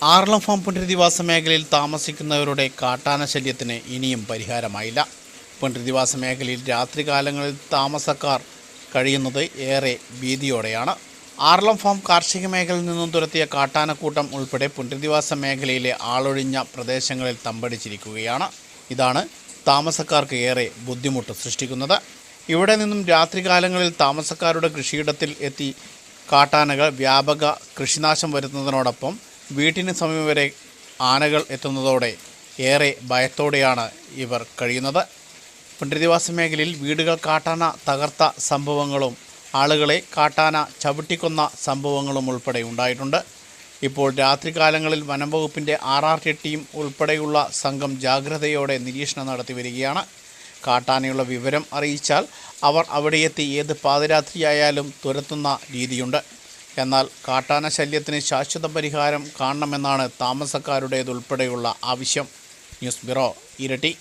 Aralam farm പുനരധിവാസ മേഖലയിൽ താമസിക്കുന്നവരുടെ കാട്ടാന ശല്യത്തിന് ഇനിയും പരിഹാരമായില്ല. പുനരധിവാസ മേഖലയിൽ രാത്രികാലങ്ങളിൽ താമസക്കാർ കഴിയുന്നത് ഏറെ ഭീതിയോടെയാണ്. ആറളം ഫാം കാർഷിക മേഖലയിൽ നിന്നും തുരത്തിയ കാട്ടാനക്കൂട്ടം ഉൾപ്പെടെ പുനരധിവാസ മേഖലയിലെ ആളൊഴിഞ്ഞ പ്രദേശങ്ങളിൽ തമ്പടിച്ചിരിക്കുകയാണ്. ഇതാണ് താമസക്കാർക്ക് ഏറെ ബുദ്ധിമുട്ട് സൃഷ്ടിക്കുന്നത്. ഇവിടെ നിന്നും രാത്രികാലങ്ങളിൽ താമസക്കാരുടെ കൃഷിയിടത്തിൽ എത്തി കാട്ടാനകൾ വ്യാപക കൃഷിനാശം വരുത്തുന്നതിനോടൊപ്പം വീട്ടിന് സമീപം വരെ ആനകൾ എത്തുന്നതോടെ ഏറെ ഭയത്തോടെയാണ് ഇവർ കഴിയുന്നത്. പുനരധിവാസ മേഖലയിൽ വീടുകൾ കാട്ടാന തകർത്ത സംഭവങ്ങളും ആളുകളെ കാട്ടാന ചവിട്ടിക്കൊന്ന സംഭവങ്ങളും ഉൾപ്പെടെ ഉണ്ടായിട്ടുണ്ട്. ഇപ്പോൾ രാത്രികാലങ്ങളിൽ വനംവകുപ്പിൻ്റെ RRT ടീം ഉൾപ്പെടെയുള്ള സംഘം ജാഗ്രതയോടെ നിരീക്ഷണം നടത്തി വരികയാണ്. കാട്ടാനയുള്ള വിവരം അറിയിച്ചാൽ അവർ അവിടെയെത്തി ഏത് പാതിരാത്രിയായാലും തുരത്തുന്ന രീതിയുണ്ട്. എന്നാൽ കാട്ടാന ശല്യത്തിന് ശാശ്വത പരിഹാരം കാണണമെന്നാണ് താമസക്കാരുടേതുൾപ്പെടെയുള്ള ആവശ്യം. ന്യൂസ് ബ്യൂറോ, ഇരട്ടി.